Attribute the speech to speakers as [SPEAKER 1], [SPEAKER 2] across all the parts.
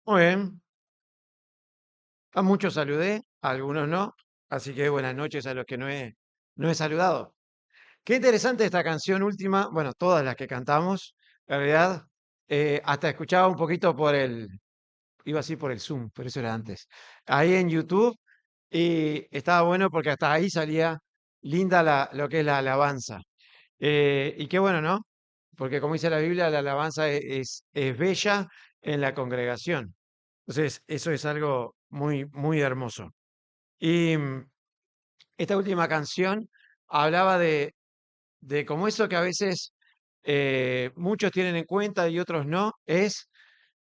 [SPEAKER 1] Muy bien, a muchos saludé, a algunos no, así que buenas noches a los que no he saludado. Qué interesante esta canción última, bueno, todas las que cantamos, en realidad, hasta escuchaba un poquito iba así por el Zoom, pero eso era antes, ahí en YouTube, y estaba bueno porque hasta ahí salía linda lo que es la alabanza. Y qué bueno, ¿no? Porque como dice la Biblia, la alabanza es bella en la congregación. Entonces, eso es algo muy, muy hermoso. Y esta última canción hablaba de cómo eso que a veces muchos tienen en cuenta y otros no,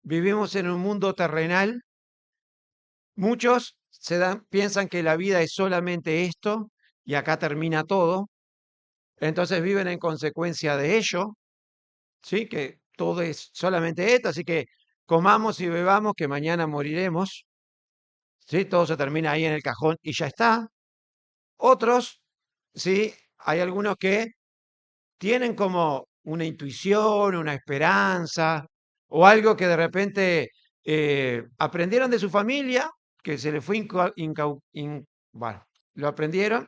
[SPEAKER 1] vivimos en un mundo terrenal, muchos piensan que la vida es solamente esto y acá termina todo, entonces viven en consecuencia de ello, ¿sí? Que todo es solamente esto, así que comamos y bebamos que mañana moriremos, ¿sí? Todo se termina ahí en el cajón y ya está. Otros, sí, hay algunos que tienen como una intuición, una esperanza o algo que de repente aprendieron de su familia, que se les fue bueno, lo aprendieron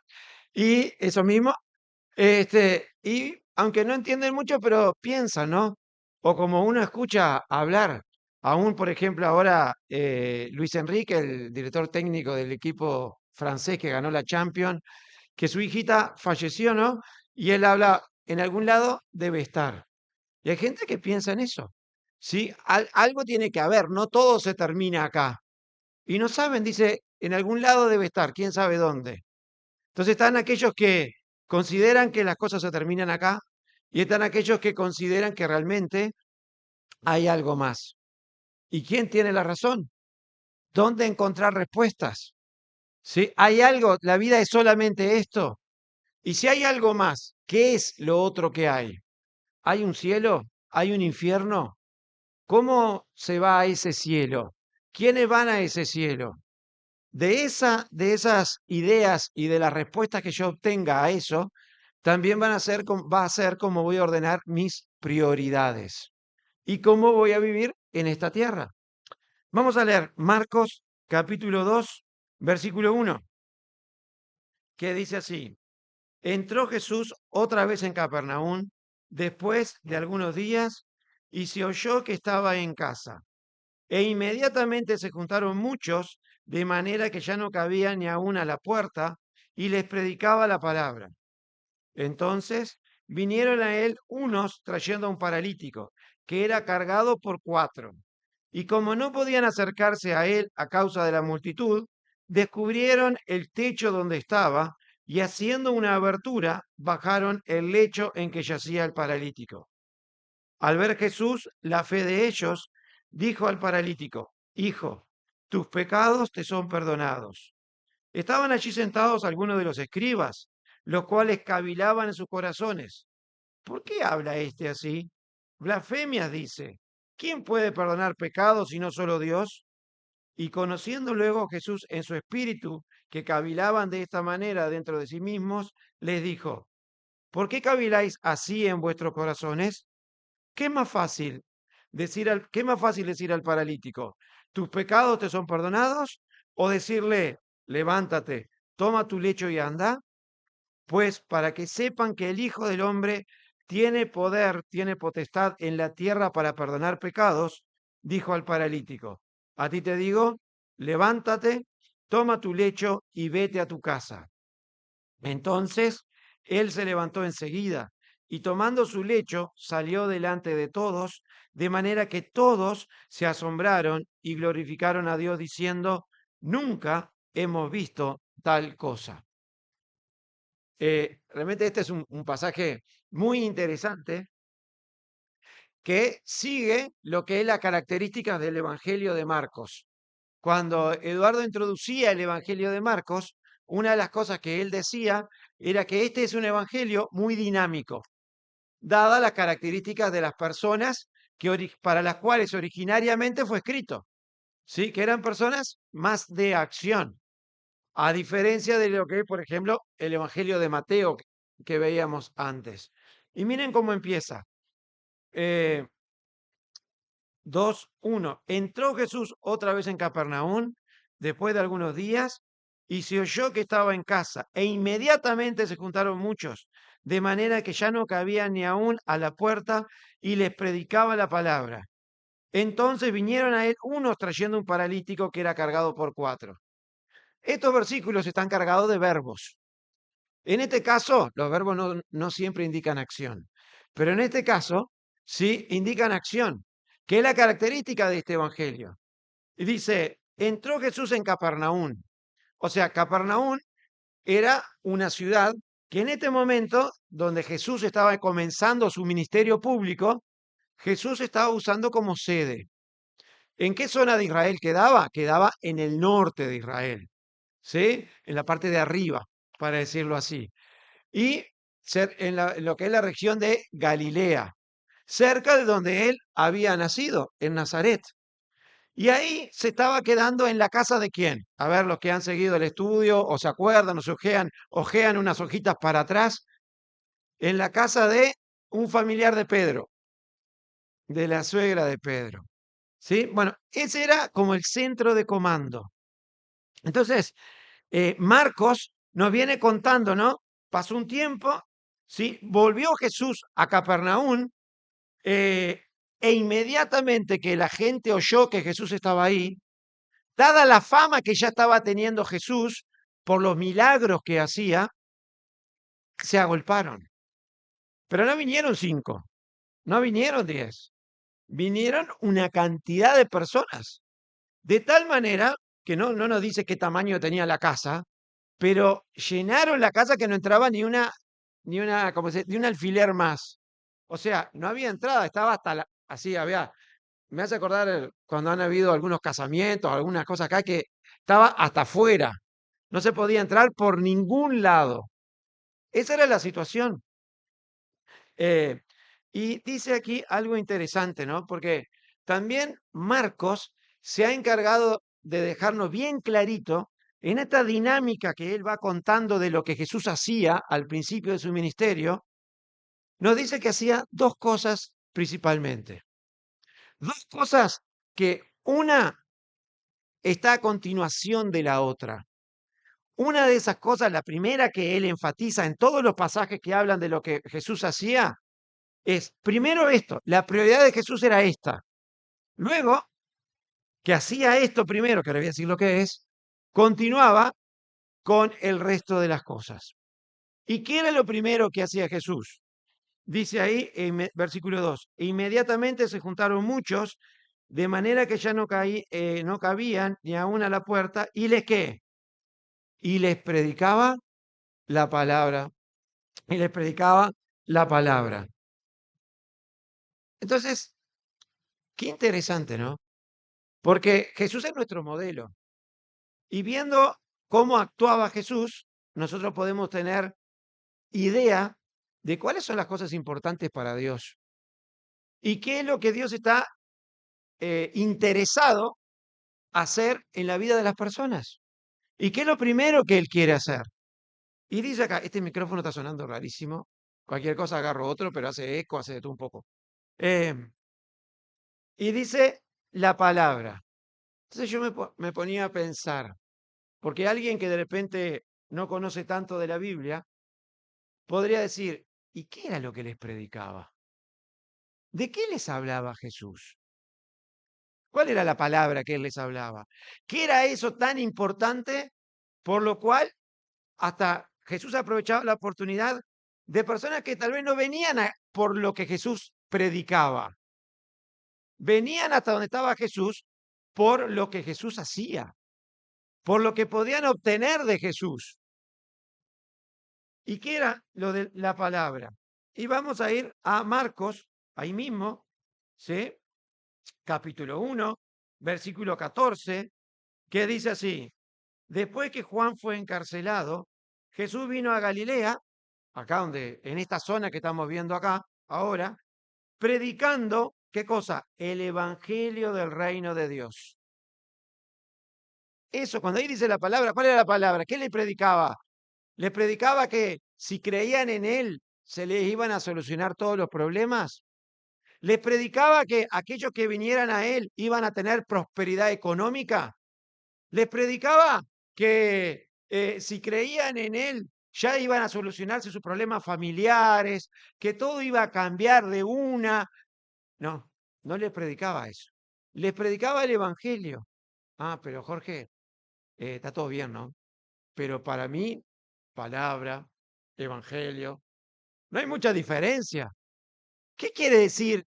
[SPEAKER 1] y eso mismo, y aunque no entienden mucho, pero piensan, ¿no? O como uno escucha hablar, aún por ejemplo ahora Luis Enrique, el director técnico del equipo francés que ganó la Champions, que su hijita falleció, ¿no? Y él habla, en algún lado debe estar. Y hay gente que piensa en eso, ¿sí? Algo tiene que haber, no todo se termina acá. Y no saben, dice, en algún lado debe estar, quién sabe dónde. Entonces están aquellos que consideran que las cosas se terminan acá y están aquellos que consideran que realmente hay algo más. ¿Y quién tiene la razón? ¿Dónde encontrar respuestas? ¿Sí? ¿Hay algo? ¿La vida es solamente esto? Y si hay algo más, ¿qué es lo otro que hay? ¿Hay un cielo? ¿Hay un infierno? ¿Cómo se va a ese cielo? ¿Quiénes van a ese cielo? De esas ideas y de las respuestas que yo obtenga a eso, también va a ser cómo voy a ordenar mis prioridades y cómo voy a vivir en esta tierra. Vamos a leer Marcos capítulo 2, versículo 1, que dice así: Entró Jesús otra vez en Capernaum después de algunos días y se oyó que estaba en casa. E inmediatamente se juntaron muchos, de manera que ya no cabía ni aún a la puerta, y les predicaba la palabra. Entonces vinieron a él unos trayendo a un paralítico, que era cargado por cuatro. Y como no podían acercarse a él a causa de la multitud, descubrieron el techo donde estaba, y haciendo una abertura, bajaron el lecho en que yacía el paralítico. Al ver Jesús la fe de ellos, dijo al paralítico: Hijo, tus pecados te son perdonados. Estaban allí sentados algunos de los escribas, los cuales cavilaban en sus corazones. ¿Por qué habla este así? Blasfemias dice. ¿Quién puede perdonar pecados si no solo Dios? Y conociendo luego Jesús en su espíritu que cavilaban de esta manera dentro de sí mismos, les dijo: ¿Por qué caviláis así en vuestros corazones? ¿Qué es más fácil decir al paralítico, tus pecados te son perdonados? O decirle, levántate, toma tu lecho y anda. Pues para que sepan que el Hijo del Hombre tiene poder, tiene potestad en la tierra para perdonar pecados, dijo al paralítico, a ti te digo, levántate, toma tu lecho y vete a tu casa. Entonces él se levantó enseguida y tomando su lecho salió delante de todos, de manera que todos se asombraron y glorificaron a Dios diciendo, nunca hemos visto tal cosa. Realmente este es un pasaje muy interesante que sigue lo que es las características del Evangelio de Marcos. Cuando Eduardo introducía el Evangelio de Marcos, una de las cosas que él decía era que este es un evangelio muy dinámico, dadas las características de las personas para las cuales originariamente fue escrito, ¿sí? Que eran personas más de acción, a diferencia de lo que es, por ejemplo, el Evangelio de Mateo que veíamos antes. Y miren cómo empieza. Eh, 2, 1. Entró Jesús otra vez en Capernaum después de algunos días y se oyó que estaba en casa e inmediatamente se juntaron muchos, de manera que ya no cabía ni aún a la puerta y les predicaba la palabra. Entonces vinieron a él unos trayendo un paralítico que era cargado por 4. Estos versículos están cargados de verbos. En este caso, los verbos no siempre indican acción, pero en este caso sí indican acción, que es la característica de este evangelio. Y dice, entró Jesús en Capernaum. O sea, Capernaum era una ciudad que en este momento, donde Jesús estaba comenzando su ministerio público, Jesús estaba usando como sede. ¿En qué zona de Israel quedaba? Quedaba en el norte de Israel, ¿sí? En la parte de arriba, para decirlo así. Y en lo que es la región de Galilea, cerca de donde él había nacido, en Nazaret. Y ahí se estaba quedando en la casa de quién. A ver, los que han seguido el estudio o se acuerdan o se ojean unas hojitas para atrás, en la casa de un familiar de Pedro, de la suegra de Pedro. ¿Sí? Bueno, ese era como el centro de comando. Entonces, Marcos nos viene contando, ¿no? Pasó un tiempo, ¿sí? Volvió Jesús a Capernaum eh, e inmediatamente que la gente oyó que Jesús estaba ahí, dada la fama que ya estaba teniendo Jesús por los milagros que hacía, se agolparon. Pero no vinieron 5, no vinieron 10, vinieron una cantidad de personas. De tal manera que no nos dice qué tamaño tenía la casa, pero llenaron la casa que no entraba ni una, ¿cómo se dice? Ni un alfiler más. O sea, no había entrada, estaba hasta así, me hace acordar cuando han habido algunos casamientos, algunas cosas acá que estaba hasta afuera. No se podía entrar por ningún lado. Esa era la situación. Eh, y dice aquí algo interesante, ¿no? Porque también Marcos se ha encargado de dejarnos bien clarito en esta dinámica que él va contando de lo que Jesús hacía al principio de su ministerio, nos dice que hacía dos cosas principalmente. Dos cosas que una está a continuación de la otra. Una de esas cosas, la primera que él enfatiza en todos los pasajes que hablan de lo que Jesús hacía, es primero esto, la prioridad de Jesús era esta. Luego, que hacía esto primero, que ahora voy a decir lo que es, continuaba con el resto de las cosas. ¿Y qué era lo primero que hacía Jesús? Dice ahí en versículo 2, e inmediatamente se juntaron muchos, de manera que ya no cabían ni aún a la puerta, y les qué, y les predicaba la palabra, y les predicaba la palabra. Entonces, qué interesante, ¿no? Porque Jesús es nuestro modelo. Y viendo cómo actuaba Jesús, nosotros podemos tener idea de cuáles son las cosas importantes para Dios y qué es lo que Dios está interesado hacer en la vida de las personas y qué es lo primero que Él quiere hacer. Y dice acá, este micrófono está sonando rarísimo, cualquier cosa agarro otro, pero hace eco, hace de todo un poco. Eh, y dice la palabra. Entonces yo me ponía a pensar, porque alguien que de repente no conoce tanto de la Biblia, podría decir, ¿y qué era lo que les predicaba? ¿De qué les hablaba Jesús? ¿Cuál era la palabra que él les hablaba? ¿Qué era eso tan importante por lo cual hasta Jesús aprovechaba la oportunidad de personas que tal vez no venían por lo que Jesús predicaba? Venían hasta donde estaba Jesús por lo que Jesús hacía, por lo que podían obtener de Jesús. ¿Y qué era lo de la palabra? Y vamos a ir a Marcos, ahí mismo, ¿sí? Capítulo 1, versículo 14, que dice así, después que Juan fue encarcelado, Jesús vino a Galilea, acá donde, en esta zona que estamos viendo acá, ahora, predicando, ¿qué cosa? El evangelio del reino de Dios. Eso, cuando ahí dice la palabra, ¿cuál era la palabra? ¿Qué le predicaba? Le predicaba que si creían en él, se les iban a solucionar todos los problemas. ¿Les predicaba que aquellos que vinieran a él iban a tener prosperidad económica? ¿Les predicaba que si creían en él ya iban a solucionarse sus problemas familiares, que todo iba a cambiar de una? No, no les predicaba eso. Les predicaba el evangelio. Ah, pero Jorge, está todo bien, ¿no? Pero para mí, palabra, evangelio, no hay mucha diferencia. ¿Qué quiere decir?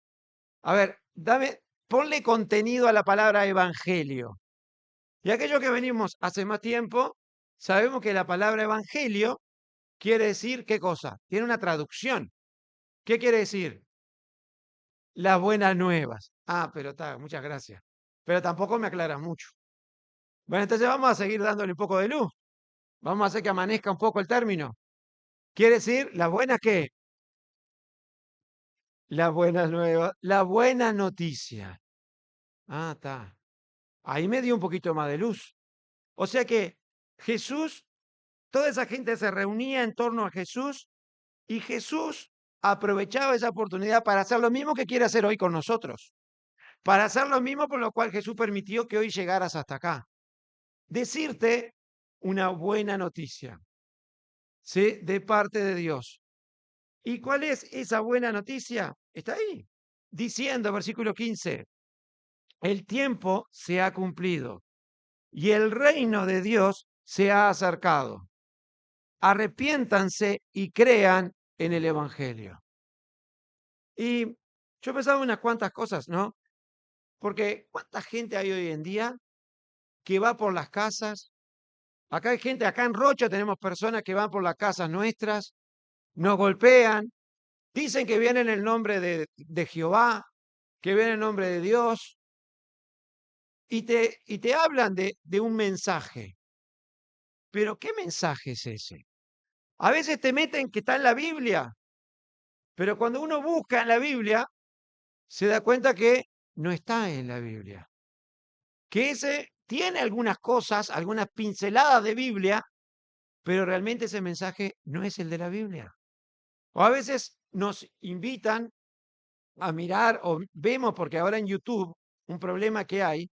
[SPEAKER 1] A ver, ponle contenido a la palabra evangelio. Y aquellos que venimos hace más tiempo, sabemos que la palabra evangelio quiere decir ¿qué cosa? Tiene una traducción. ¿Qué quiere decir? Las buenas nuevas. Ah, pero está, muchas gracias. Pero tampoco me aclara mucho. Bueno, entonces vamos a seguir dándole un poco de luz. Vamos a hacer que amanezca un poco el término. Quiere decir, ¿las buenas qué? Las buenas nuevas, la buena noticia. Ah, está. Ahí me dio un poquito más de luz. O sea que Jesús, toda esa gente se reunía en torno a Jesús y Jesús aprovechaba esa oportunidad para hacer lo mismo que quiere hacer hoy con nosotros. Para hacer lo mismo por lo cual Jesús permitió que hoy llegaras hasta acá. Decirte una buena noticia, ¿sí? De parte de Dios. ¿Y cuál es esa buena noticia? Está ahí, diciendo, versículo 15, el tiempo se ha cumplido y el reino de Dios se ha acercado. Arrepiéntanse y crean en el Evangelio. Y yo pensaba unas cuantas cosas, ¿no? Porque ¿cuánta gente hay hoy en día que va por las casas? Acá hay gente, acá en Rocha tenemos personas que van por las casas nuestras, nos golpean, dicen que vienen en el nombre de Jehová, que vienen en el nombre de Dios, y te hablan de un mensaje. Pero ¿qué mensaje es ese? A veces te meten que está en la Biblia, pero cuando uno busca en la Biblia, se da cuenta que no está en la Biblia. Que ese tiene algunas cosas, algunas pinceladas de Biblia, pero realmente ese mensaje no es el de la Biblia. O a veces nos invitan a mirar o vemos, porque ahora en YouTube un problema que hay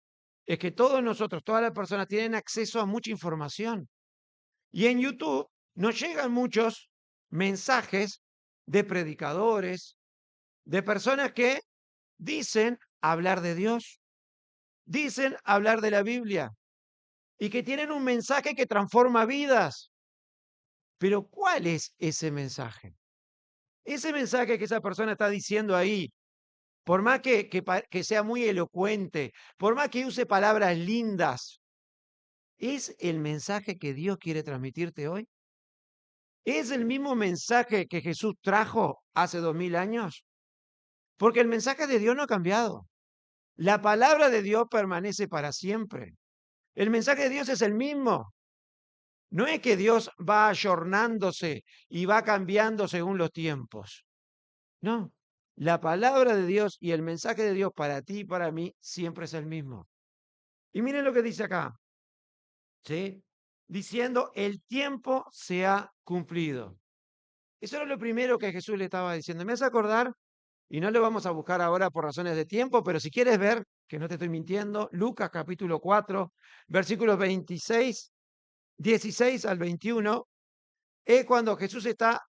[SPEAKER 1] es que todos nosotros, todas las personas tienen acceso a mucha información. Y en YouTube nos llegan muchos mensajes de predicadores, de personas que dicen hablar de Dios, dicen hablar de la Biblia y que tienen un mensaje que transforma vidas. Pero ¿cuál es ese mensaje? Ese mensaje que esa persona está diciendo ahí, por más que sea muy elocuente, por más que use palabras lindas, ¿es el mensaje que Dios quiere transmitirte hoy? ¿Es el mismo mensaje que Jesús trajo hace 2000 años? Porque el mensaje de Dios no ha cambiado. La palabra de Dios permanece para siempre. El mensaje de Dios es el mismo. No es que Dios va ayornándose y va cambiando según los tiempos. No. La palabra de Dios y el mensaje de Dios para ti y para mí siempre es el mismo. Y miren lo que dice acá, ¿sí? Diciendo, el tiempo se ha cumplido. Eso era lo primero que Jesús le estaba diciendo. Me hace acordar, y no lo vamos a buscar ahora por razones de tiempo, pero si quieres ver, que no te estoy mintiendo, Lucas capítulo 4, versículos 26, 16 al 21, es cuando Jesús está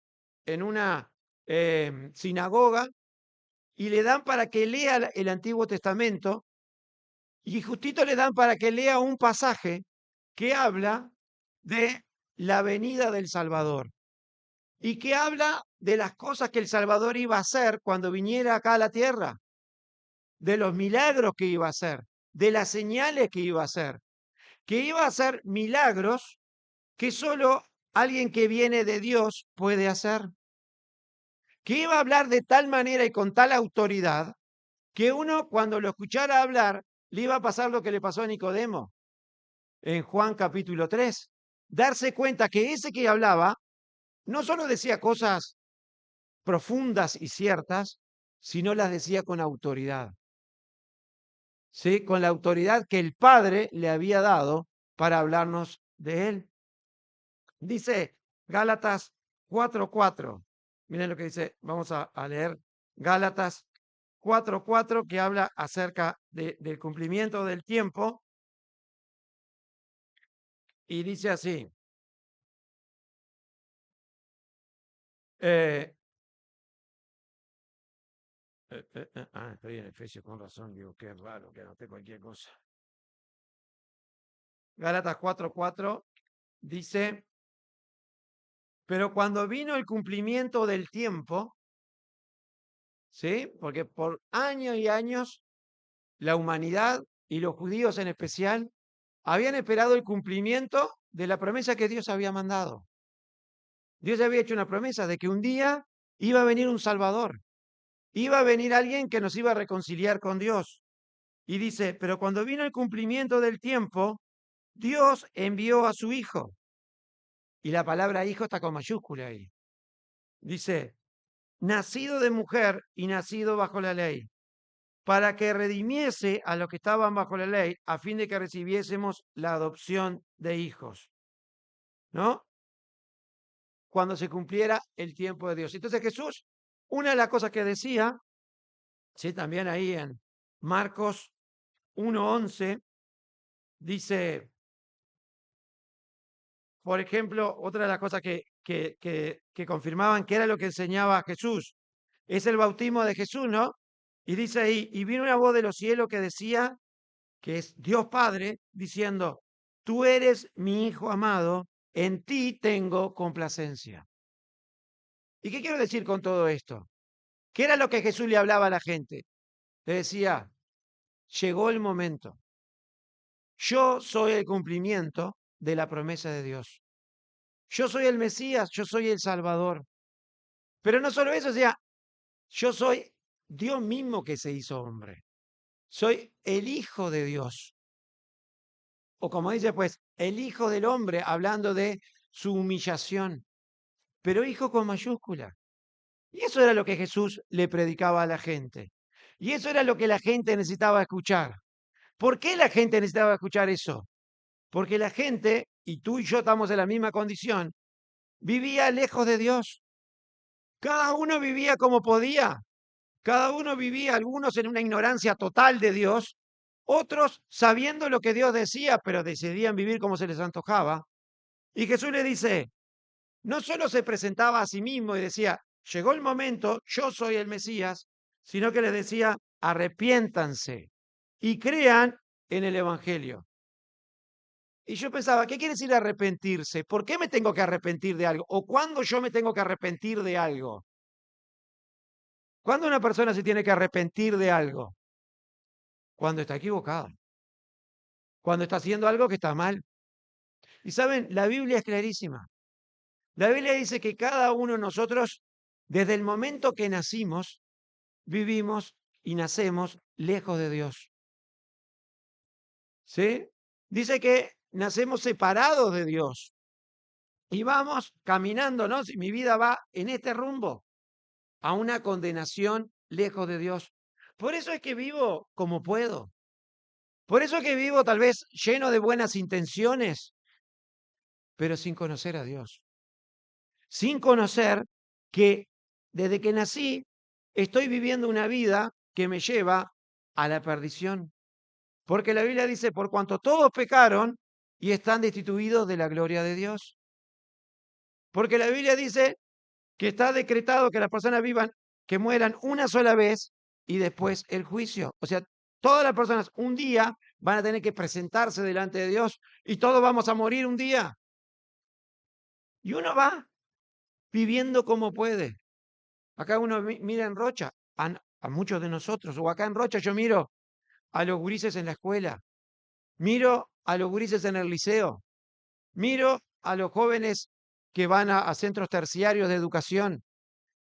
[SPEAKER 1] en una sinagoga y le dan para que lea el Antiguo Testamento y justito le dan para que lea un pasaje que habla de la venida del Salvador y que habla de las cosas que el Salvador iba a hacer cuando viniera acá a la tierra, de los milagros que iba a hacer, de las señales que iba a hacer, que iba a hacer milagros que solo alguien que viene de Dios puede hacer, que iba a hablar de tal manera y con tal autoridad que uno cuando lo escuchara hablar le iba a pasar lo que le pasó a Nicodemo en Juan capítulo 3. Darse cuenta que ese que hablaba no solo decía cosas profundas y ciertas, sino las decía con autoridad. ¿Sí? Con la autoridad que el Padre le había dado para hablarnos de él. Dice Gálatas 4:4. Miren lo que dice, vamos a leer Gálatas 4:4 que habla acerca del cumplimiento del tiempo y dice así. eh, Estoy en Efesios con razón, digo, qué raro que anoté cualquier cosa. Gálatas 4:4 dice, pero cuando vino el cumplimiento del tiempo, ¿sí? Porque por años y años la humanidad y los judíos en especial habían esperado el cumplimiento de la promesa que Dios había mandado. Dios había hecho una promesa de que un día iba a venir un Salvador, iba a venir alguien que nos iba a reconciliar con Dios. Y dice, pero cuando vino el cumplimiento del tiempo, Dios envió a su Hijo. Y la palabra hijo está con mayúscula ahí. Dice, nacido de mujer y nacido bajo la ley, para que redimiese a los que estaban bajo la ley, a fin de que recibiésemos la adopción de hijos. ¿No? Cuando se cumpliera el tiempo de Dios. Entonces Jesús, una de las cosas que decía, sí, también ahí en Marcos 1:11, dice, por ejemplo, otra de las cosas que confirmaban que era lo que enseñaba Jesús, es el bautismo de Jesús, ¿no? Y dice ahí, y vino una voz de los cielos que decía, que es Dios Padre, diciendo, tú eres mi Hijo amado, en ti tengo complacencia. ¿Y qué quiero decir con todo esto? ¿Qué era lo que Jesús le hablaba a la gente? Le decía, llegó el momento. Yo soy el cumplimiento de la promesa de Dios. Yo soy el Mesías, yo soy el Salvador. Pero no solo eso, o sea, yo soy Dios mismo que se hizo hombre. Soy el Hijo de Dios. O como dice, pues, el Hijo del Hombre, hablando de su humillación. Pero hijo con mayúscula. Y eso era lo que Jesús le predicaba a la gente. Y eso era lo que la gente necesitaba escuchar. ¿Por qué la gente necesitaba escuchar eso? Porque la gente, y tú y yo estamos en la misma condición, vivía lejos de Dios. Cada uno vivía como podía. Cada uno vivía, algunos en una ignorancia total de Dios, otros sabiendo lo que Dios decía, pero decidían vivir como se les antojaba. Y Jesús le dice, no solo se presentaba a sí mismo y decía, llegó el momento, yo soy el Mesías, sino que les decía, arrepiéntanse y crean en el Evangelio. Y yo pensaba, ¿qué quiere decir arrepentirse? ¿Por qué me tengo que arrepentir de algo? ¿O cuándo yo me tengo que arrepentir de algo? ¿Cuándo una persona se tiene que arrepentir de algo? Cuando está equivocado, cuando está haciendo algo que está mal. Y saben, la Biblia es clarísima. La Biblia dice que cada uno de nosotros, desde el momento que nacimos, vivimos y nacemos lejos de Dios. ¿Sí? Dice que nacemos separados de Dios y vamos caminando, ¿no? Si mi vida va en este rumbo, a una condenación lejos de Dios. Por eso es que vivo como puedo. Por eso es que vivo tal vez lleno de buenas intenciones, pero sin conocer a Dios. Sin conocer que desde que nací estoy viviendo una vida que me lleva a la perdición. Porque la Biblia dice, por cuanto todos pecaron y están destituidos de la gloria de Dios. Porque la Biblia dice que está decretado que las personas vivan, que mueran una sola vez y después el juicio. O sea, todas las personas un día van a tener que presentarse delante de Dios y todos vamos a morir un día. Y uno va viviendo como puede. Acá uno mira en Rocha, a muchos de nosotros, o acá en Rocha yo miro a los gurises en la escuela, miro a los gurises en el liceo, miro a los jóvenes que van a centros terciarios de educación,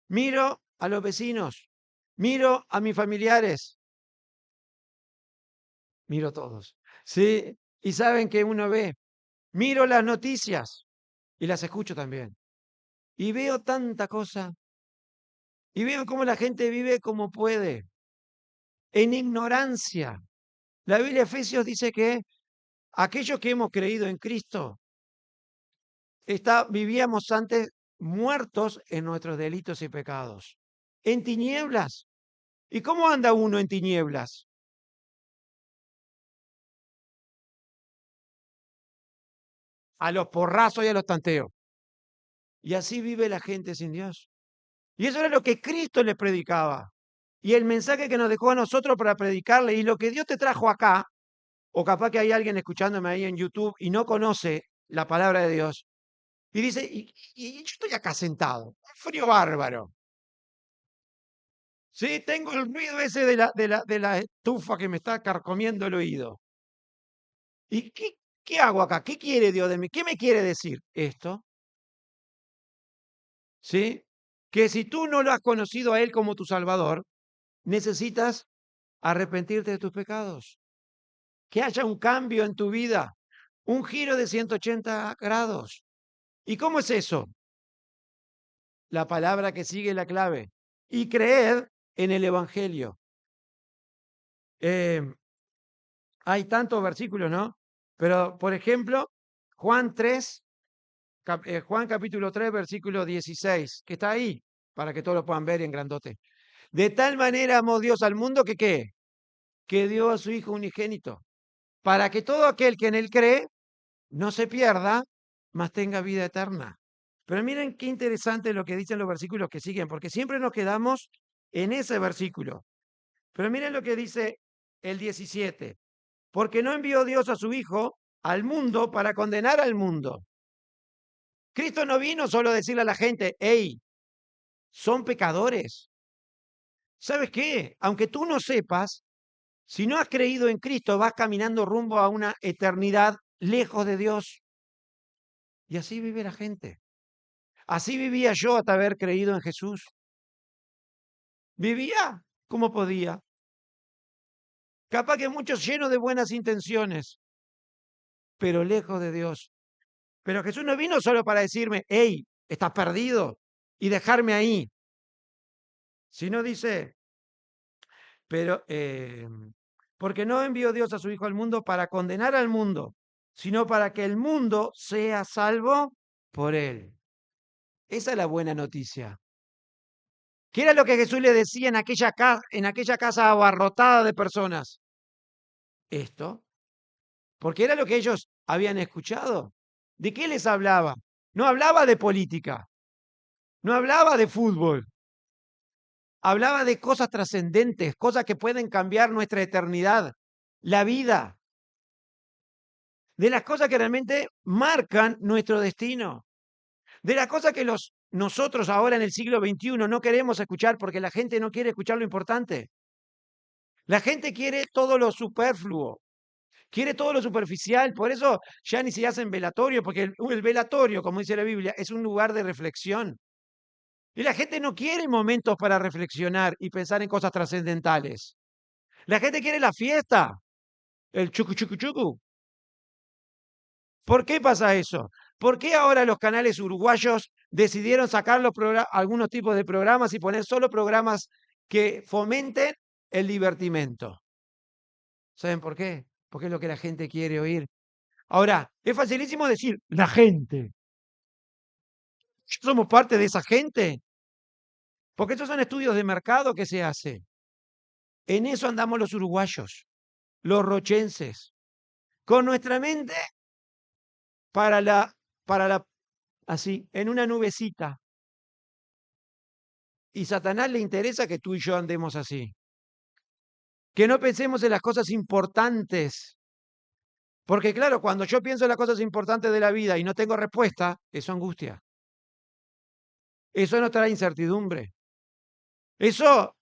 [SPEAKER 1] miro a los vecinos, miro a mis familiares, miro todos. ¿Sí? Y saben que uno ve, miro las noticias y las escucho también. Y veo tanta cosa. Y veo cómo la gente vive como puede, en ignorancia. La Biblia de Efesios dice que aquellos que hemos creído en Cristo, vivíamos antes muertos en nuestros delitos y pecados, en tinieblas. ¿Y cómo anda uno en tinieblas? A los porrazos y a los tanteos. Y así vive la gente sin Dios. Y eso era lo que Cristo les predicaba. Y el mensaje que nos dejó a nosotros para predicarle. Y lo que Dios te trajo acá, o capaz que hay alguien escuchándome ahí en YouTube y no conoce la palabra de Dios. Y dice, y yo estoy acá sentado, un frío bárbaro. Sí, tengo el ruido ese de la estufa que me está carcomiendo el oído. ¿Y qué hago acá? ¿Qué quiere Dios de mí? ¿Qué me quiere decir esto? ¿Sí? Que si tú no lo has conocido a Él como tu Salvador, necesitas arrepentirte de tus pecados. Que haya un cambio en tu vida, un giro de 180 grados. ¿Y cómo es eso? La palabra que sigue la clave. Y creed en el Evangelio. Eh, hay tantos versículos, ¿no? Pero, por ejemplo, Juan 3, Juan capítulo 3, versículo 16, que está ahí, para que todos lo puedan ver en grandote. De tal manera amó Dios al mundo que ¿qué? Que dio a su Hijo unigénito, para que todo aquel que en él cree no se pierda, mas tenga vida eterna. Pero miren qué interesante lo que dicen los versículos que siguen, porque siempre nos quedamos en ese versículo. Pero miren lo que dice el 17. Porque no envió Dios a su Hijo al mundo para condenar al mundo. Cristo no vino solo a decirle a la gente, hey, son pecadores. ¿Sabes qué? Aunque tú no sepas, si no has creído en Cristo, vas caminando rumbo a una eternidad lejos de Dios. Y así vive la gente. Así vivía yo hasta haber creído en Jesús. Vivía como podía. Capaz que muchos llenos de buenas intenciones, pero lejos de Dios. Pero Jesús no vino solo para decirme, hey, estás perdido y dejarme ahí. Sino dice, pero porque no envió Dios a su Hijo al mundo para condenar al mundo, sino para que el mundo sea salvo por él. Esa es la buena noticia. ¿Qué era lo que Jesús le decía en aquella casa abarrotada de personas? Esto, porque era lo que ellos habían escuchado. ¿De qué les hablaba? No hablaba de política, no hablaba de fútbol, hablaba de cosas trascendentes, cosas que pueden cambiar nuestra eternidad, la vida, de las cosas que realmente marcan nuestro destino, de las cosas que nosotros ahora en el siglo XXI no queremos escuchar porque la gente no quiere escuchar lo importante. La gente quiere todo lo superfluo, quiere todo lo superficial, por eso ya ni se hacen velatorio, porque el velatorio, como dice la Biblia, es un lugar de reflexión. Y la gente no quiere momentos para reflexionar y pensar en cosas trascendentales. La gente quiere la fiesta, el chucu chucu chucu. ¿Por qué pasa eso? ¿Por qué ahora los canales uruguayos decidieron sacar algunos tipos de programas y poner solo programas que fomenten el divertimento? ¿Saben por qué? Porque es lo que la gente quiere oír. Ahora, es facilísimo decir, la gente. ¿Somos parte de esa gente? Porque estos son estudios de mercado que se hace. En eso andamos los uruguayos, los rochenses, con nuestra mente para la, así, en una nubecita. Y Satanás le interesa que tú y yo andemos así. Que no pensemos en las cosas importantes. Porque claro, cuando yo pienso en las cosas importantes de la vida y no tengo respuesta, eso angustia. Eso no trae incertidumbre. Eso,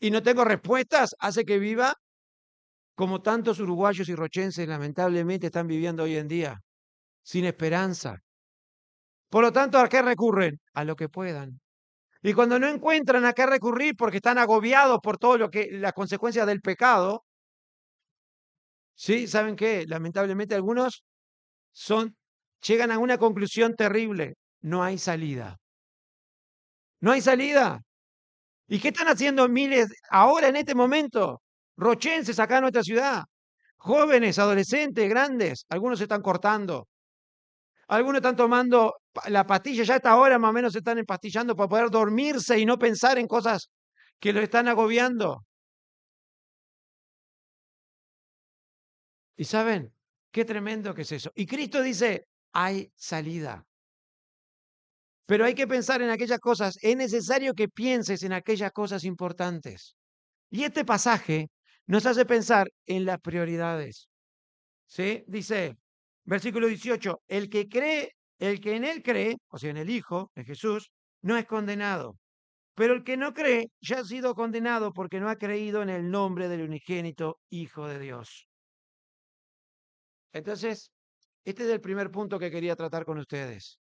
[SPEAKER 1] y no tengo respuestas, hace que viva como tantos uruguayos y rochenses lamentablemente están viviendo hoy en día, sin esperanza. Por lo tanto, ¿a qué recurren? A lo que puedan. Y cuando no encuentran a qué recurrir porque están agobiados por todo lo que las consecuencias del pecado, ¿sí? ¿Saben qué? Lamentablemente algunos llegan a una conclusión terrible. No hay salida. No hay salida. ¿Y qué están haciendo miles ahora en este momento? Rochenses acá en nuestra ciudad. Jóvenes, adolescentes, grandes. Algunos se están cortando. Algunos están tomando la pastilla. Ya a esta hora más o menos se están empastillando para poder dormirse y no pensar en cosas que lo están agobiando. ¿Y saben qué tremendo que es eso? Y Cristo dice, hay salida. Pero hay que pensar en aquellas cosas, es necesario que pienses en aquellas cosas importantes. Y este pasaje nos hace pensar en las prioridades. ¿Sí? Dice, versículo 18, el que en él cree, o sea, en el Hijo, en Jesús, no es condenado. Pero el que no cree ya ha sido condenado porque no ha creído en el nombre del unigénito Hijo de Dios. Entonces, este es el primer punto que quería tratar con ustedes.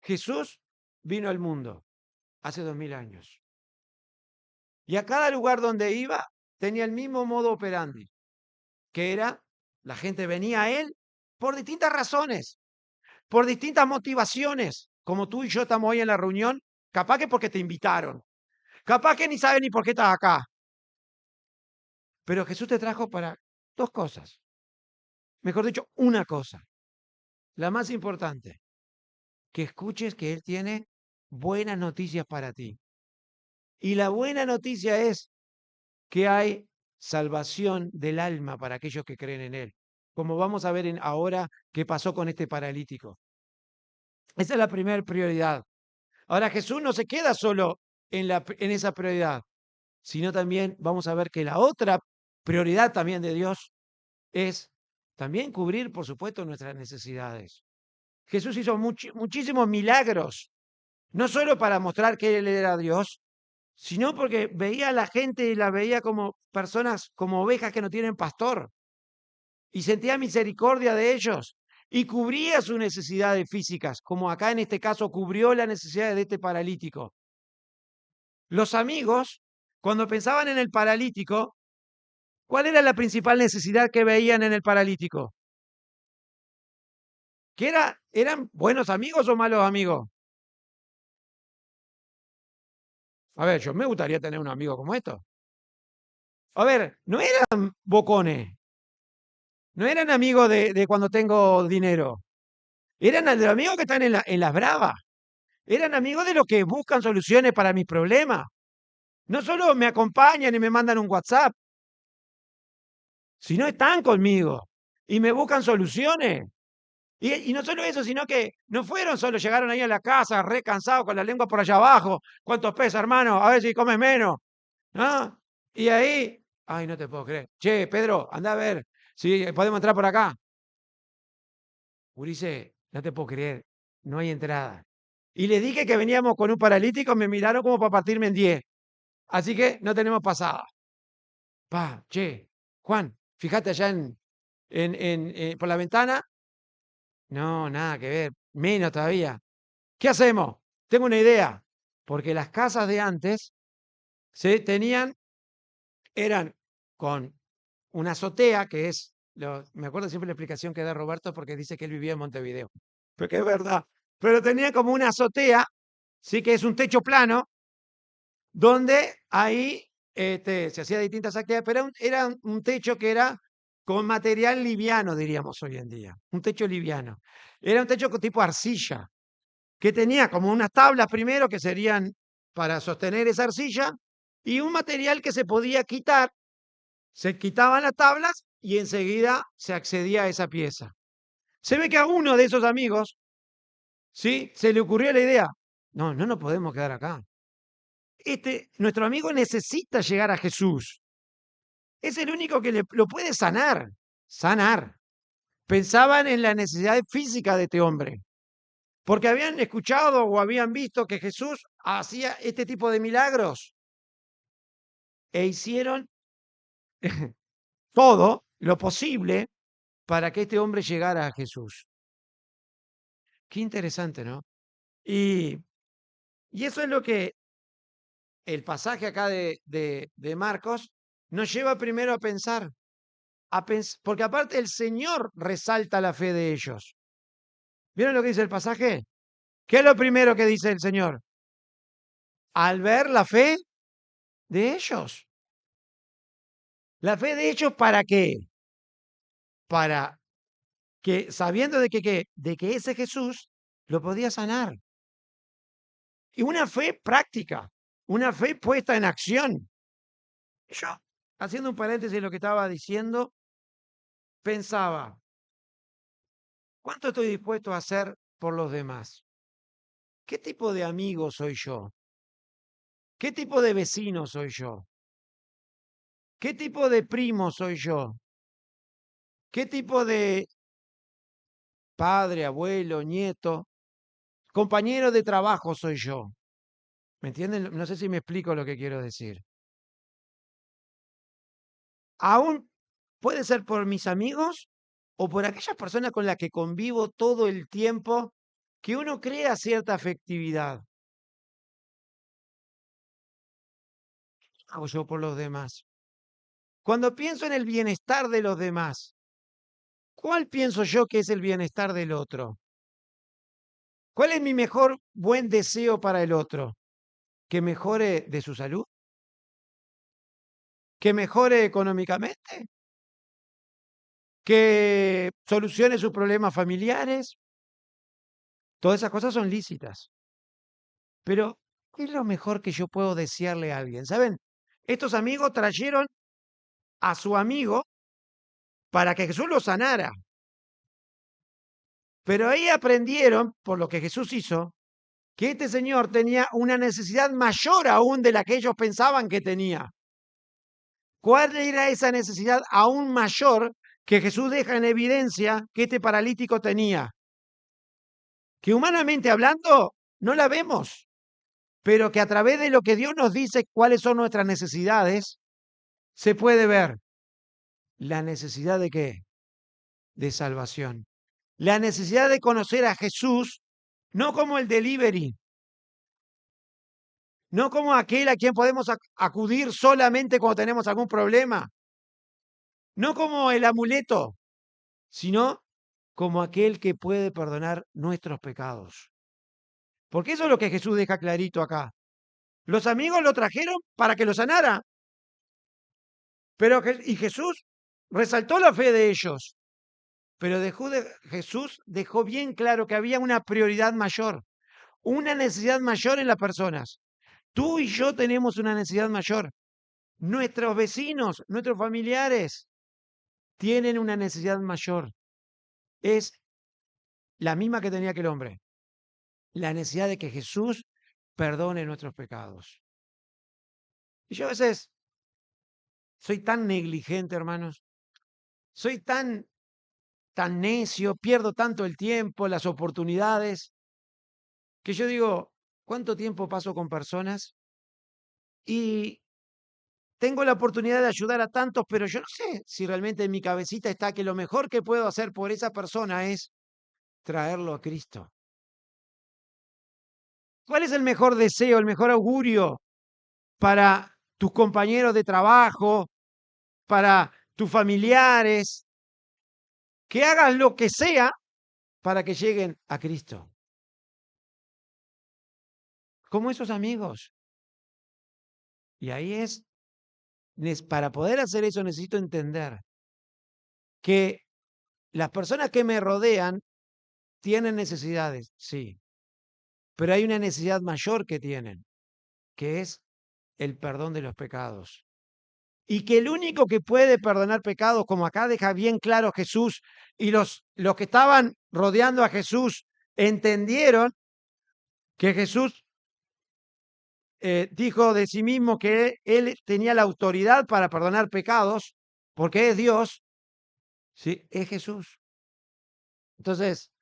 [SPEAKER 1] Jesús vino al mundo hace 2000 años. Y a cada lugar donde iba tenía el mismo modo operandi, que era, la gente venía a él por distintas razones, por distintas motivaciones, como tú y yo estamos hoy en la reunión, capaz que porque te invitaron, capaz que ni sabes ni por qué estás acá. Pero Jesús te trajo para dos cosas, mejor dicho, una cosa, la más importante, que escuches que Él tiene buenas noticias para ti. Y la buena noticia es que hay salvación del alma para aquellos que creen en Él, como vamos a ver ahora qué pasó con este paralítico. Esa es la primera prioridad. Ahora Jesús no se queda solo en esa prioridad, sino también vamos a ver que la otra prioridad también de Dios es también cubrir, por supuesto, nuestras necesidades. Jesús hizo muchísimos milagros, no solo para mostrar que Él era Dios, sino porque veía a la gente y la veía como personas, como ovejas que no tienen pastor, y sentía misericordia de ellos y cubría sus necesidades físicas, como acá en este caso cubrió las necesidades de este paralítico. Los amigos, cuando pensaban en el paralítico, ¿cuál era la principal necesidad que veían en el paralítico? ¿Eran buenos amigos o malos amigos? A ver, yo me gustaría tener un amigo como esto. A ver, no eran bocones, no eran amigos de cuando tengo dinero, eran de los amigos que están en las bravas, eran amigos de los que buscan soluciones para mis problemas. No solo me acompañan y me mandan un WhatsApp, sino están conmigo y me buscan soluciones. Y no solo eso, sino que no fueron solo, llegaron ahí a la casa re cansados con la lengua por allá abajo. ¿Cuántos pesa, hermano? A ver si comes menos. ¿No? Y ahí, ay, no te puedo creer. Che, Pedro, anda a ver si podemos entrar por acá. Ulises, no te puedo creer, no hay entrada. Y les dije que veníamos con un paralítico, me miraron como para partirme en 10. Así que no tenemos pasada. Pa, che, Juan, fíjate allá por la ventana. No, nada que ver, menos todavía. ¿Qué hacemos? Tengo una idea, porque las casas de antes se tenían, eran con una azotea, que es, me acuerdo siempre la explicación que da Roberto porque dice que él vivía en Montevideo, porque es verdad, pero tenía como una azotea, sí que es un techo plano, donde ahí se hacía distintas actividades, pero era un techo que era con material liviano, diríamos hoy en día, un techo liviano. Era un techo tipo arcilla, que tenía como unas tablas primero que serían para sostener esa arcilla y un material que se podía quitar, se quitaban las tablas y enseguida se accedía a esa pieza. Se ve que a uno de esos amigos, ¿sí? Se le ocurrió la idea, no, no nos podemos quedar acá. Nuestro amigo necesita llegar a Jesús. Es el único que lo puede sanar, sanar. Pensaban en la necesidad física de este hombre, porque habían escuchado o habían visto que Jesús hacía este tipo de milagros e hicieron todo lo posible para que este hombre llegara a Jesús. Qué interesante, ¿no? Y, y eso es lo que el pasaje acá de Marcos nos lleva primero a pensar, porque aparte el Señor resalta la fe de ellos. ¿Vieron lo que dice el pasaje? ¿Qué es lo primero que dice el Señor? Al ver la fe de ellos. ¿La fe de ellos para qué? Para que, sabiendo de que ese Jesús lo podía sanar. Y una fe práctica, una fe puesta en acción. Yo, haciendo un paréntesis de lo que estaba diciendo, pensaba, ¿cuánto estoy dispuesto a hacer por los demás? ¿Qué tipo de amigo soy yo? ¿Qué tipo de vecino soy yo? ¿Qué tipo de primo soy yo? ¿Qué tipo de padre, abuelo, nieto, compañero de trabajo soy yo? ¿Me entienden? No sé si me explico lo que quiero decir. Aún puede ser por mis amigos o por aquellas personas con las que convivo todo el tiempo, que uno crea cierta afectividad. ¿Qué hago yo por los demás? Cuando pienso en el bienestar de los demás, ¿cuál pienso yo que es el bienestar del otro? ¿Cuál es mi mejor buen deseo para el otro? ¿Que mejore de su salud? ¿Que mejore económicamente? ¿Que solucione sus problemas familiares? Todas esas cosas son lícitas. Pero, ¿qué es lo mejor que yo puedo desearle a alguien? ¿Saben? Estos amigos trajeron a su amigo para que Jesús lo sanara. Pero ahí aprendieron, por lo que Jesús hizo, que este señor tenía una necesidad mayor aún de la que ellos pensaban que tenía. ¿Cuál era esa necesidad aún mayor que Jesús deja en evidencia que este paralítico tenía? Que humanamente hablando no la vemos, pero que a través de lo que Dios nos dice cuáles son nuestras necesidades, se puede ver la necesidad de qué? De salvación. La necesidad de conocer a Jesús, no como el delivery, no como aquel a quien podemos acudir solamente cuando tenemos algún problema, no como el amuleto, sino como aquel que puede perdonar nuestros pecados. Porque eso es lo que Jesús deja clarito acá. Los amigos lo trajeron para que lo sanara, pero y Jesús resaltó la fe de ellos, pero Jesús dejó bien claro que había una prioridad mayor, una necesidad mayor en las personas. Tú y yo tenemos una necesidad mayor. Nuestros vecinos, nuestros familiares tienen una necesidad mayor. Es la misma que tenía aquel hombre. La necesidad de que Jesús perdone nuestros pecados. Y yo a veces soy tan negligente, hermanos. Soy tan necio, pierdo tanto el tiempo, las oportunidades, que yo digo, ¿cuánto tiempo paso con personas? Y tengo la oportunidad de ayudar a tantos, pero yo no sé si realmente en mi cabecita está que lo mejor que puedo hacer por esa persona es traerlo a Cristo. ¿Cuál es el mejor deseo, el mejor augurio para tus compañeros de trabajo, para tus familiares? Que hagas lo que sea para que lleguen a Cristo. Como esos amigos. Y ahí para poder hacer eso necesito entender que las personas que me rodean tienen necesidades, sí, pero hay una necesidad mayor que tienen, que es el perdón de los pecados. Y que el único que puede perdonar pecados, como acá deja bien claro Jesús, y los que estaban rodeando a Jesús entendieron que Jesús dijo de sí mismo que él tenía la autoridad para perdonar pecados, porque es Dios, ¿sí? Es Jesús. Entonces,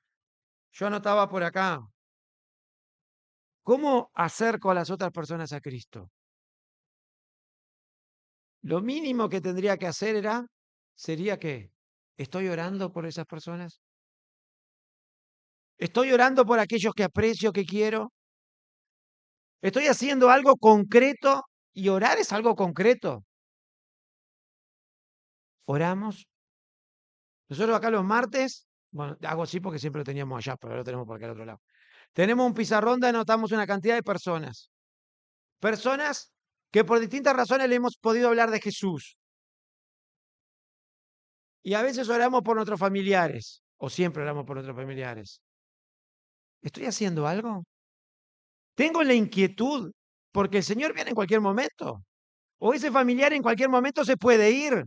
[SPEAKER 1] yo anotaba por acá, ¿cómo acerco a las otras personas a Cristo? Lo mínimo que tendría que hacer sería que, ¿estoy orando por esas personas? ¿Estoy orando por aquellos que aprecio, que quiero? ¿Estoy haciendo algo concreto? Y orar es algo concreto. Oramos. Nosotros acá los martes, bueno, hago así porque siempre lo teníamos allá, pero ahora lo tenemos por acá al otro lado. Tenemos un pizarrón donde anotamos una cantidad de personas. Personas que por distintas razones le hemos podido hablar de Jesús. Y a veces oramos por nuestros familiares, o siempre oramos por nuestros familiares. ¿Estoy haciendo algo? Tengo la inquietud porque el Señor viene en cualquier momento. O ese familiar en cualquier momento se puede ir.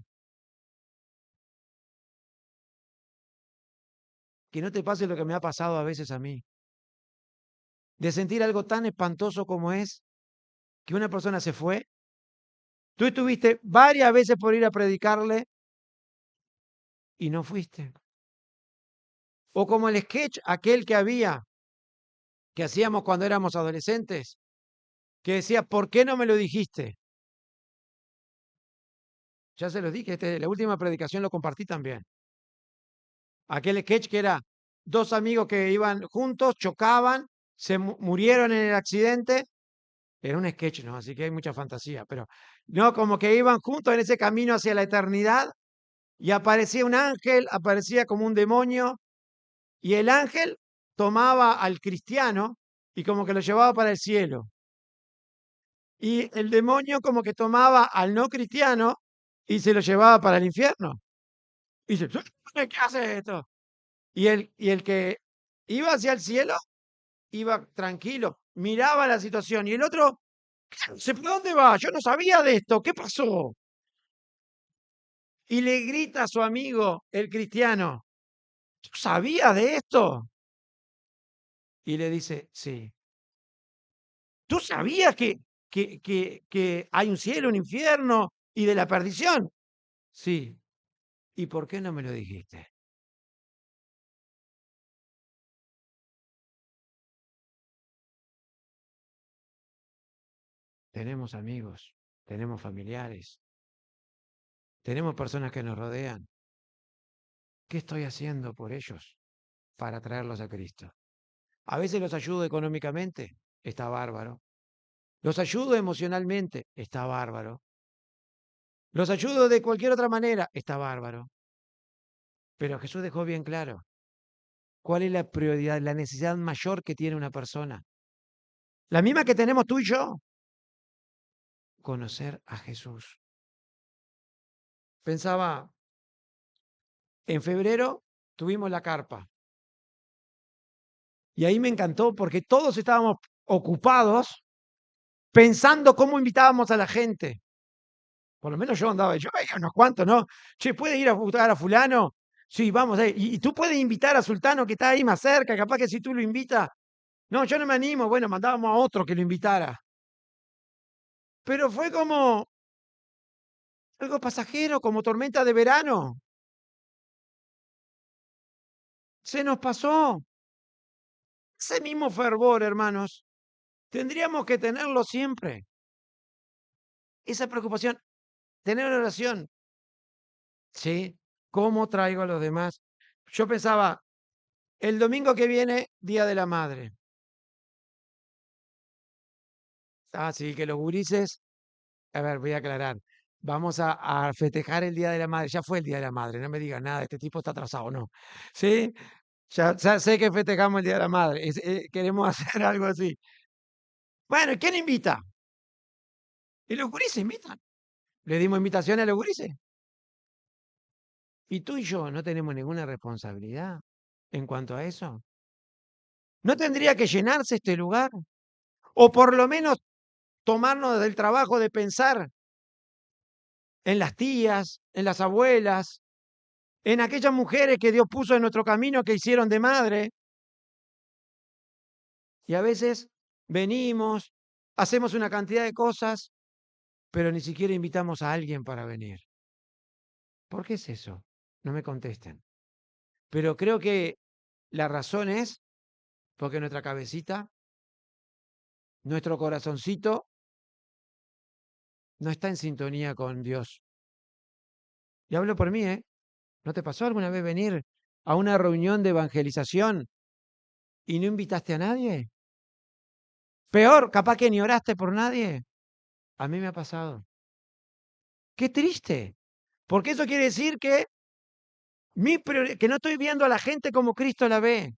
[SPEAKER 1] que no te pase lo que me ha pasado a veces a mí, de sentir algo tan espantoso como es que una persona se fue. Tú estuviste varias veces por ir a predicarle y no fuiste. O como el sketch aquel que hacíamos cuando éramos adolescentes, que decía, ¿por qué no me lo dijiste? Ya se los dije, la última predicación lo compartí también. Aquel sketch que era dos amigos que iban juntos, chocaban, se murieron en el accidente. Era un sketch, ¿no? Así que hay mucha fantasía, pero no, como que iban juntos en ese camino hacia la eternidad y aparecía un ángel, aparecía como un demonio, y el ángel tomaba al cristiano y como que lo llevaba para el cielo. Y el demonio como que tomaba al no cristiano y se lo llevaba para el infierno. Y dice, ¿qué hace esto? Y el que iba hacia el cielo iba tranquilo, miraba la situación y el otro, ¿por dónde va? Yo no sabía de esto, ¿qué pasó? Y le grita a su amigo, el cristiano, ¿tú sabías de esto? Y le dice, sí. ¿Tú sabías que hay un cielo, un infierno y de la perdición? Sí. ¿Y por qué no me lo dijiste? Tenemos amigos, tenemos familiares, tenemos personas que nos rodean. ¿Qué estoy haciendo por ellos para traerlos a Cristo? A veces los ayudo económicamente, está bárbaro. Los ayudo emocionalmente, está bárbaro. Los ayudo de cualquier otra manera, está bárbaro. Pero Jesús dejó bien claro cuál es la prioridad, la necesidad mayor que tiene una persona. La misma que tenemos tú y yo, conocer a Jesús. Pensaba, en febrero tuvimos la carpa y ahí me encantó porque todos estábamos ocupados pensando cómo invitábamos a la gente. Por lo menos yo andaba, yo veía unos cuantos, ¿no? Che, ¿puede ir a buscar a fulano? Sí, vamos, y tú puedes invitar a Sultano que está ahí más cerca, capaz que si tú lo invitas. No, yo no me animo, bueno, mandábamos a otro que lo invitara. Pero fue como algo pasajero, como tormenta de verano. Se nos pasó. Ese mismo fervor, hermanos, tendríamos que tenerlo siempre. Esa preocupación, tener una oración. ¿Sí? ¿Cómo traigo a los demás? Yo pensaba, el domingo que viene, Día de la Madre. Ah, sí, que los gurises, a ver, voy a aclarar. Vamos a festejar el Día de la Madre. Ya fue el Día de la Madre, no me digan nada, este tipo está atrasado, no. ¿Sí? Ya sé que festejamos el Día de la Madre. Queremos hacer algo así. Bueno, ¿quién invita? Y los gurises invitan. Le dimos invitación a los gurises. Y tú y yo no tenemos ninguna responsabilidad en cuanto a eso. ¿No tendría que llenarse este lugar? O por lo menos tomarnos del trabajo de pensar en las tías, en las abuelas, en aquellas mujeres que Dios puso en nuestro camino que hicieron de madre. Y a veces venimos, hacemos una cantidad de cosas, pero ni siquiera invitamos a alguien para venir. ¿Por qué es eso? No me contesten. Pero creo que la razón es porque nuestra cabecita, nuestro corazoncito, no está en sintonía con Dios. Y hablo por mí, ¿eh? ¿No te pasó alguna vez venir a una reunión de evangelización y no invitaste a nadie? Peor, capaz que ni oraste por nadie. A mí me ha pasado. Qué triste, porque eso quiere decir que, que no estoy viendo a la gente como Cristo la ve,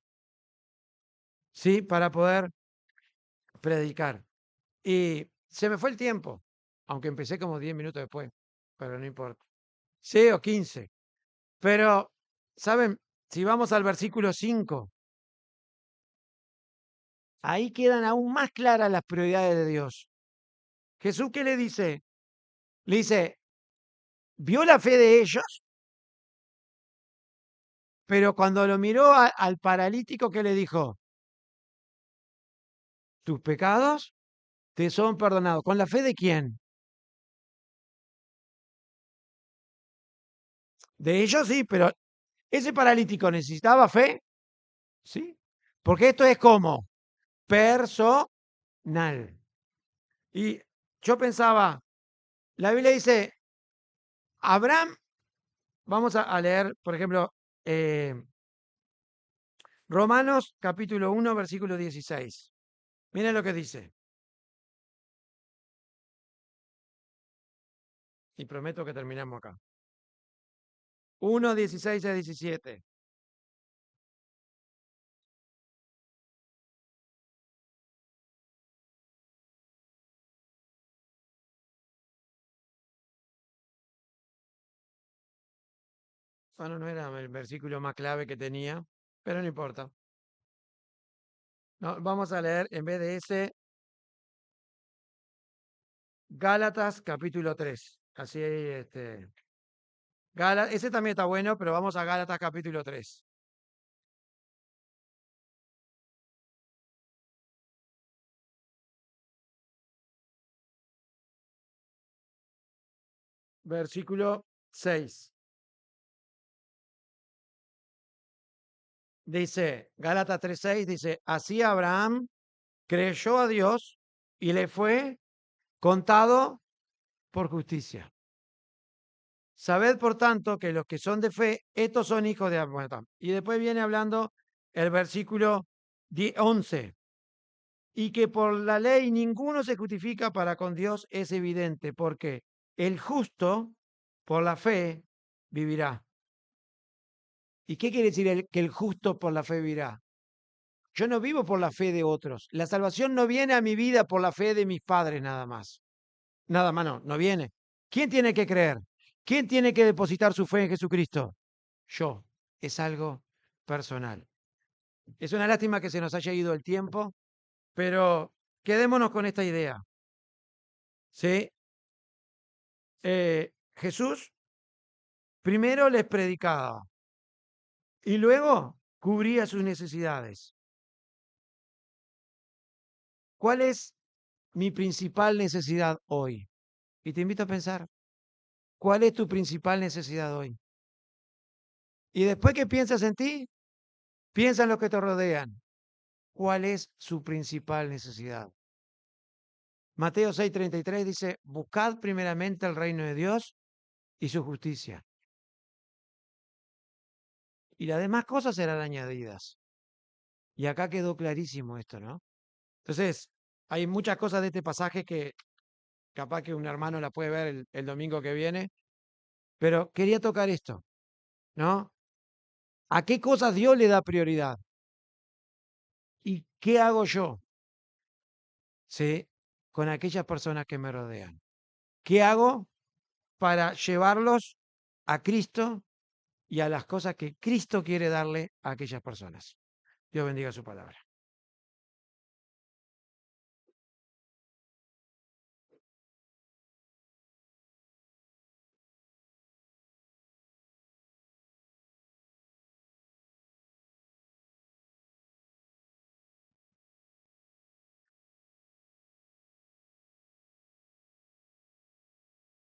[SPEAKER 1] ¿sí? Para poder predicar. Y se me fue el tiempo, aunque empecé como 10 minutos después, pero no importa. Sí, o 15. Pero, ¿saben? Si vamos al versículo 5, ahí quedan aún más claras las prioridades de Dios. Jesús, ¿qué le dice? Le dice, ¿vio la fe de ellos? Pero cuando lo miró al paralítico, ¿qué le dijo? Tus pecados te son perdonados. ¿Con la fe de quién? De ellos sí, pero ese paralítico necesitaba fe, ¿sí? Porque esto es como personal. Y yo pensaba, la Biblia dice, Abraham, vamos a leer, por ejemplo, eh, Romanos capítulo 1, versículo 16. Miren lo que dice. Y prometo que terminamos acá. 1, 16 a 17. Bueno, no era el versículo más clave que tenía, pero no importa. No, vamos a leer en vez de ese Gálatas capítulo 3. Así, ese también está bueno, pero vamos a Gálatas capítulo 3. Versículo 6. Dice, Gálatas 3:6 dice, así Abraham creyó a Dios y le fue contado por justicia. Sabed, por tanto, que los que son de fe, estos son hijos de Abraham. Y después viene hablando el versículo 11. Y que por la ley ninguno se justifica para con Dios es evidente, porque el justo por la fe vivirá. ¿Y qué quiere decir que el justo por la fe vivirá? Yo no vivo por la fe de otros. La salvación no viene a mi vida por la fe de mis padres nada más. Nada más no, no viene. ¿Quién tiene que creer? ¿Quién tiene que depositar su fe en Jesucristo? Yo. Es algo personal. Es una lástima que se nos haya ido el tiempo, pero quedémonos con esta idea. ¿Sí? Jesús primero les predicaba y luego cubría sus necesidades. ¿Cuál es mi principal necesidad hoy? Y te invito a pensar, ¿cuál es tu principal necesidad hoy? Y después que piensas en ti, piensa en los que te rodean. ¿Cuál es su principal necesidad? Mateo 6:33 dice, buscad primeramente el reino de Dios y su justicia. Y las demás cosas serán añadidas. Y acá quedó clarísimo esto, ¿no? Entonces, hay muchas cosas de este pasaje que capaz que un hermano la puede ver el domingo que viene, pero quería tocar esto, ¿no? ¿A qué cosas Dios le da prioridad? ¿Y qué hago yo? ¿Sí? Con aquellas personas que me rodean. ¿Qué hago para llevarlos a Cristo y a las cosas que Cristo quiere darle a aquellas personas? Dios bendiga su palabra.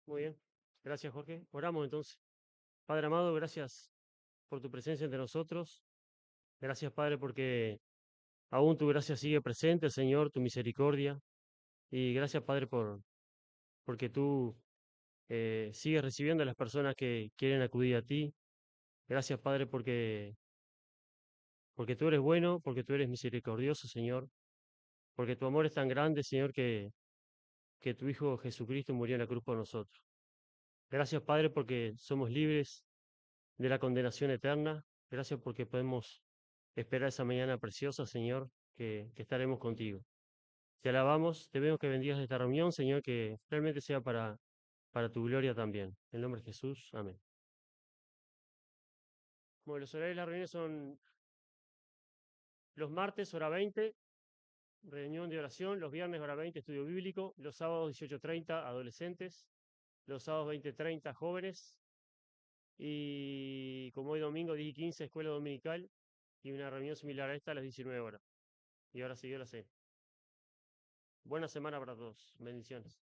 [SPEAKER 2] Muy bien. Gracias, Jorge. Oramos entonces. Padre amado, gracias por tu presencia entre nosotros. Gracias, Padre, porque aún tu gracia sigue presente, Señor, tu misericordia. Y gracias, Padre, porque tú sigues recibiendo a las personas que quieren acudir a ti. Gracias, Padre, porque tú eres bueno, porque tú eres misericordioso, Señor. Porque tu amor es tan grande, Señor, que tu Hijo Jesucristo murió en la cruz por nosotros. Gracias, Padre, porque somos libres de la condenación eterna. Gracias porque podemos esperar esa mañana preciosa, Señor, que estaremos contigo. Te alabamos, te vemos que bendigas esta reunión, Señor, que realmente sea para tu gloria también. En el nombre de Jesús, amén. Bueno, los horarios de las reuniones son los martes, hora 20, reunión de oración, los viernes, hora 20, estudio bíblico, los sábados, 18:30, adolescentes, los sábados, 20:30, jóvenes, Y como hoy domingo, 10 y 15, escuela dominical y una reunión similar a esta a las 19 horas. Y ahora siguió la cena. Buena semana para todos. Bendiciones.